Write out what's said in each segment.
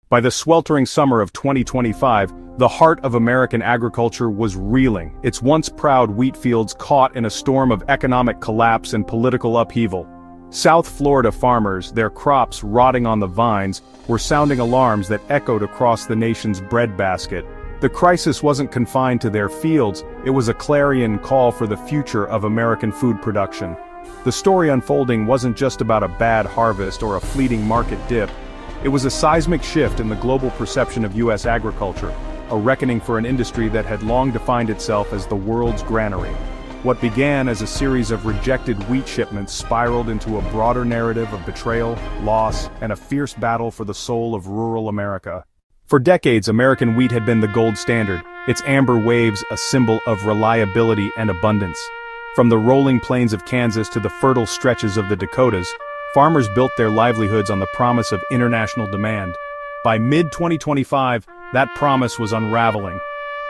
By the sweltering summer of 2025, the heart of American agriculture was reeling, its once proud wheat fields caught in a storm of economic collapse and political upheaval. South Florida farmers, their crops rotting on the vines, were sounding alarms that echoed across the nation's breadbasket. The crisis wasn't confined to their fields, it was a clarion call for the future of American food production. The story unfolding wasn't just about a bad harvest or a fleeting market dip. It was a seismic shift in the global perception of U.S. agriculture, a reckoning for an industry that had long defined itself as the world's granary. What began as a series of rejected wheat shipments spiraled into a broader narrative of betrayal, loss, and a fierce battle for the soul of rural America. For decades, American wheat had been the gold standard, its amber waves a symbol of reliability and abundance. From the rolling plains of Kansas to the fertile stretches of the Dakotas, farmers built their livelihoods on the promise of international demand. By mid-2025, that promise was unraveling.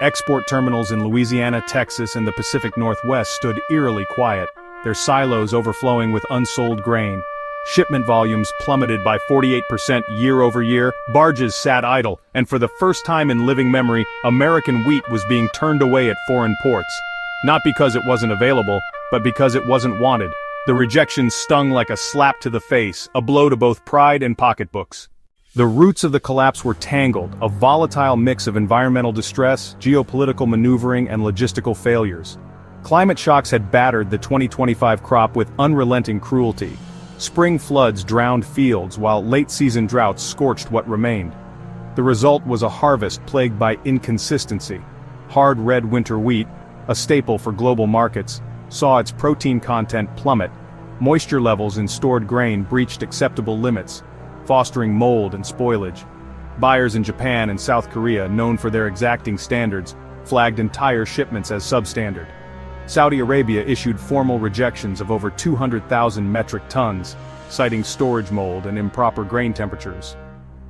Export terminals in Louisiana, Texas, and the Pacific Northwest stood eerily quiet, their silos overflowing with unsold grain. Shipment volumes plummeted by 48% year over year, barges sat idle, and for the first time in living memory, American wheat was being turned away at foreign ports. Not because it wasn't available, but because it wasn't wanted. The rejection stung like a slap to the face, a blow to both pride and pocketbooks. The roots of the collapse were tangled, a volatile mix of environmental distress, geopolitical maneuvering, and logistical failures. Climate shocks had battered the 2025 crop with unrelenting cruelty. Spring floods drowned fields while late-season droughts scorched what remained. The result was a harvest plagued by inconsistency. Hard red winter wheat, a staple for global markets, saw its protein content plummet. Moisture levels in stored grain breached acceptable limits, fostering mold and spoilage. Buyers in Japan and South Korea, known for their exacting standards, flagged entire shipments as substandard. Saudi Arabia issued formal rejections of over 200,000 metric tons, citing storage mold and improper grain temperatures.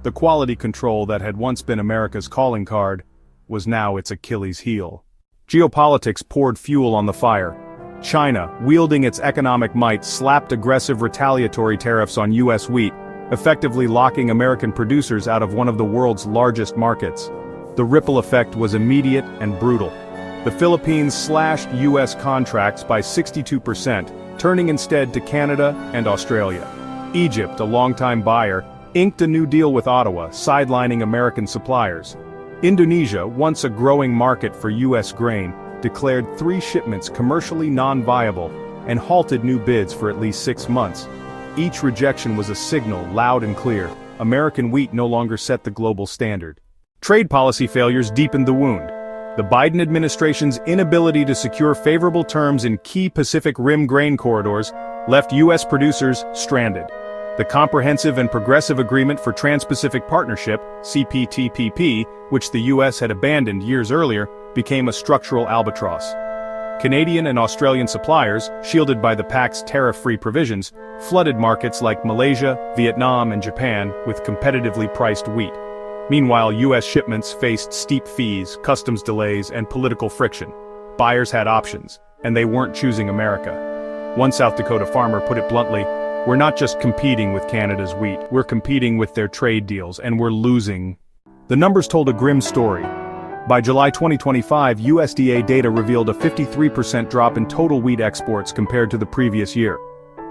The quality control that had once been America's calling card was now its Achilles heel. Geopolitics poured fuel on the fire. China, wielding its economic might, slapped aggressive retaliatory tariffs on U.S. wheat, effectively locking American producers out of one of the world's largest markets. The ripple effect was immediate and brutal. The Philippines slashed U.S. contracts by 62%, turning instead to Canada and Australia. Egypt, a longtime buyer, inked a new deal with Ottawa, sidelining American suppliers. Indonesia, once a growing market for U.S. grain, declared 3 shipments commercially non-viable and halted new bids for at least 6 months. Each rejection was a signal, loud and clear. American wheat no longer set the global standard. Trade policy failures deepened the wound. The Biden administration's inability to secure favorable terms in key Pacific Rim grain corridors left U.S. producers stranded. The Comprehensive and Progressive Agreement for Trans-Pacific Partnership, CPTPP, which the U.S. had abandoned years earlier, became a structural albatross. Canadian and Australian suppliers, shielded by the pact's tariff-free provisions, flooded markets like Malaysia, Vietnam, and Japan with competitively priced wheat. Meanwhile, U.S. shipments faced steep fees, customs delays, and political friction. Buyers had options, and they weren't choosing America. One South Dakota farmer put it bluntly, "We're not just competing with Canada's wheat, we're competing with their trade deals, and we're losing." The numbers told a grim story. By July 2025, USDA data revealed a 53% drop in total wheat exports compared to the previous year.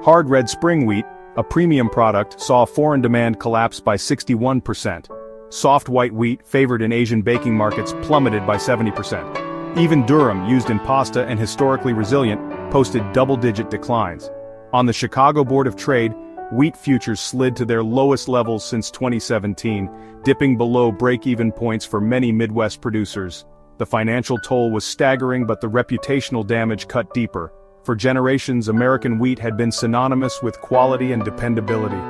Hard red spring wheat, a premium product, saw foreign demand collapse by 61%. Soft white wheat, favored in Asian baking markets, plummeted by 70%. Even durum, used in pasta and historically resilient, posted double-digit declines. On the Chicago Board of Trade, wheat futures slid to their lowest levels since 2017, dipping below break-even points for many Midwest producers. The financial toll was staggering, but the reputational damage cut deeper. For generations, American wheat had been synonymous with quality and dependability.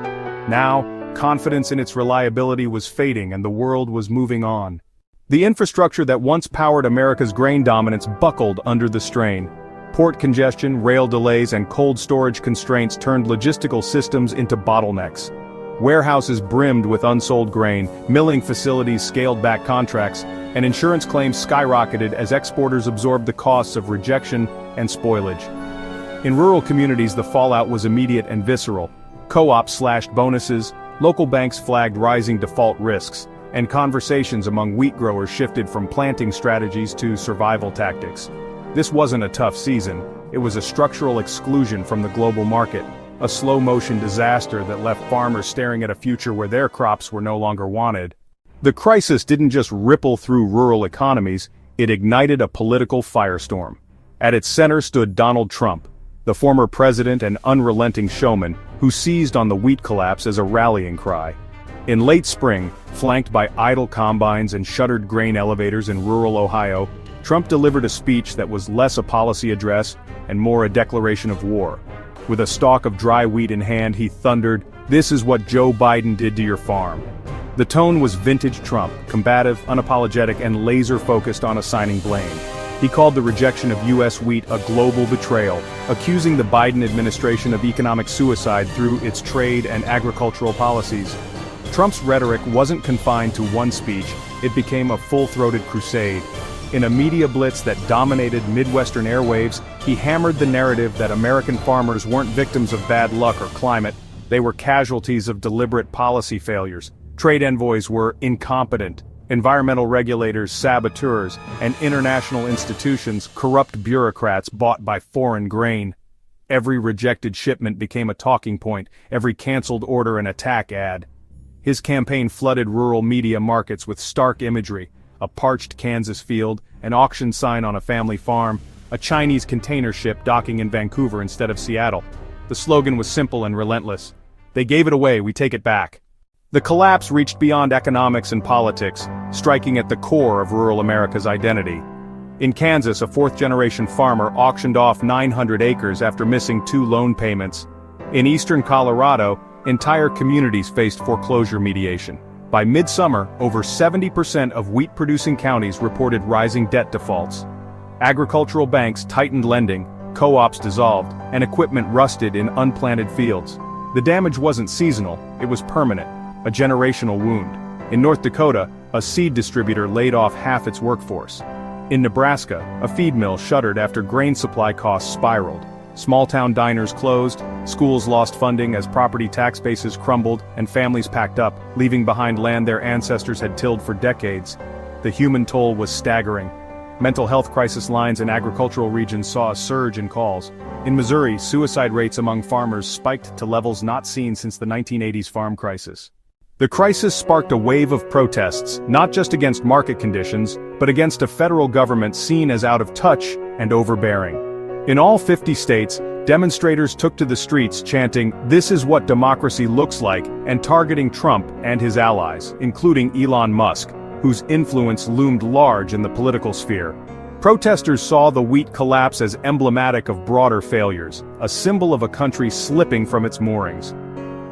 Now, confidence in its reliability was fading and the world was moving on. The infrastructure that once powered America's grain dominance buckled under the strain. Port congestion, rail delays, and cold storage constraints turned logistical systems into bottlenecks. Warehouses brimmed with unsold grain, milling facilities scaled back contracts, and insurance claims skyrocketed as exporters absorbed the costs of rejection and spoilage. In rural communities, the fallout was immediate and visceral. Co-ops slashed bonuses, local banks flagged rising default risks, and conversations among wheat growers shifted from planting strategies to survival tactics. This wasn't a tough season, it was a structural exclusion from the global market, a slow-motion disaster that left farmers staring at a future where their crops were no longer wanted. The crisis didn't just ripple through rural economies, it ignited a political firestorm. At its center stood Donald Trump, the former president and unrelenting showman, who seized on the wheat collapse as a rallying cry. In late spring, flanked by idle combines and shuttered grain elevators in rural Ohio, Trump delivered a speech that was less a policy address and more a declaration of war. With a stalk of dry wheat in hand, he thundered, "This is what Joe Biden did to your farm." The tone was vintage Trump, combative, unapologetic, and laser-focused on assigning blame. He called the rejection of U.S. wheat a global betrayal, accusing the Biden administration of economic suicide through its trade and agricultural policies. Trump's rhetoric wasn't confined to one speech, it became a full-throated crusade. In a media blitz that dominated Midwestern airwaves, he hammered the narrative that American farmers weren't victims of bad luck or climate, they were casualties of deliberate policy failures. Trade envoys were incompetent, environmental regulators saboteurs, and international institutions corrupt bureaucrats bought by foreign grain. Every rejected shipment became a talking point, every canceled order an attack ad. His campaign flooded rural media markets with stark imagery, a parched Kansas field, an auction sign on a family farm, a Chinese container ship docking in Vancouver instead of Seattle. The slogan was simple and relentless. They gave it away, we take it back. The collapse reached beyond economics and politics, striking at the core of rural America's identity. In Kansas, a fourth-generation farmer auctioned off 900 acres after missing 2 loan payments. In eastern Colorado, entire communities faced foreclosure mediation. By midsummer, over 70% of wheat-producing counties reported rising debt defaults. Agricultural banks tightened lending, co-ops dissolved, and equipment rusted in unplanted fields. The damage wasn't seasonal, it was permanent, a generational wound. In North Dakota, a seed distributor laid off half its workforce. In Nebraska, a feed mill shuttered after grain supply costs spiraled. Small-town diners closed, schools lost funding as property tax bases crumbled, and families packed up, leaving behind land their ancestors had tilled for decades. The human toll was staggering. Mental health crisis lines in agricultural regions saw a surge in calls. In Missouri, suicide rates among farmers spiked to levels not seen since the 1980s farm crisis. The crisis sparked a wave of protests, not just against market conditions, but against a federal government seen as out of touch and overbearing. In all 50 states, demonstrators took to the streets chanting, "This is what democracy looks like," and targeting Trump and his allies, including Elon Musk, whose influence loomed large in the political sphere. Protesters saw the wheat collapse as emblematic of broader failures, a symbol of a country slipping from its moorings.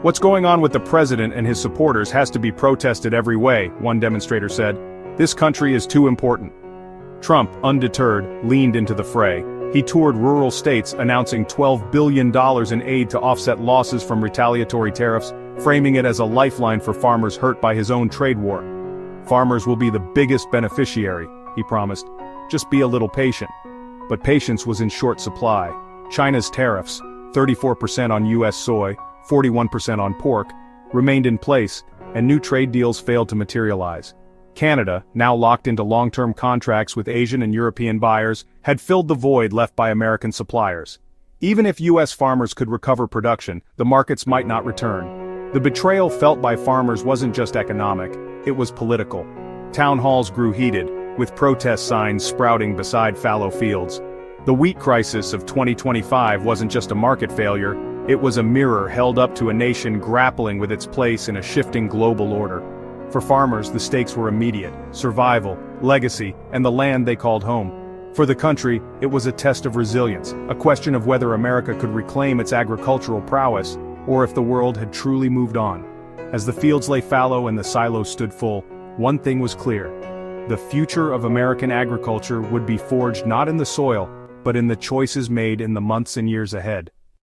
"What's going on with the president and his supporters has to be protested every way," one demonstrator said. "This country is too important." Trump, undeterred, leaned into the fray. He toured rural states announcing $12 billion in aid to offset losses from retaliatory tariffs, framing it as a lifeline for farmers hurt by his own trade war. "Farmers will be the biggest beneficiary," he promised. "Just be a little patient." But patience was in short supply. China's tariffs, 34% on U.S. soy, 41% on pork, remained in place, and new trade deals failed to materialize. Canada, now locked into long-term contracts with Asian and European buyers, had filled the void left by American suppliers. Even if U.S. farmers could recover production, the markets might not return. The betrayal felt by farmers wasn't just economic, it was political. Town halls grew heated, with protest signs sprouting beside fallow fields. The wheat crisis of 2025 wasn't just a market failure, it was a mirror held up to a nation grappling with its place in a shifting global order. For farmers, the stakes were immediate: survival, legacy, and the land they called home. For the country, it was a test of resilience, a question of whether America could reclaim its agricultural prowess, or if the world had truly moved on. As the fields lay fallow and the silos stood full, one thing was clear: the future of American agriculture would be forged not in the soil, but in the choices made in the months and years ahead.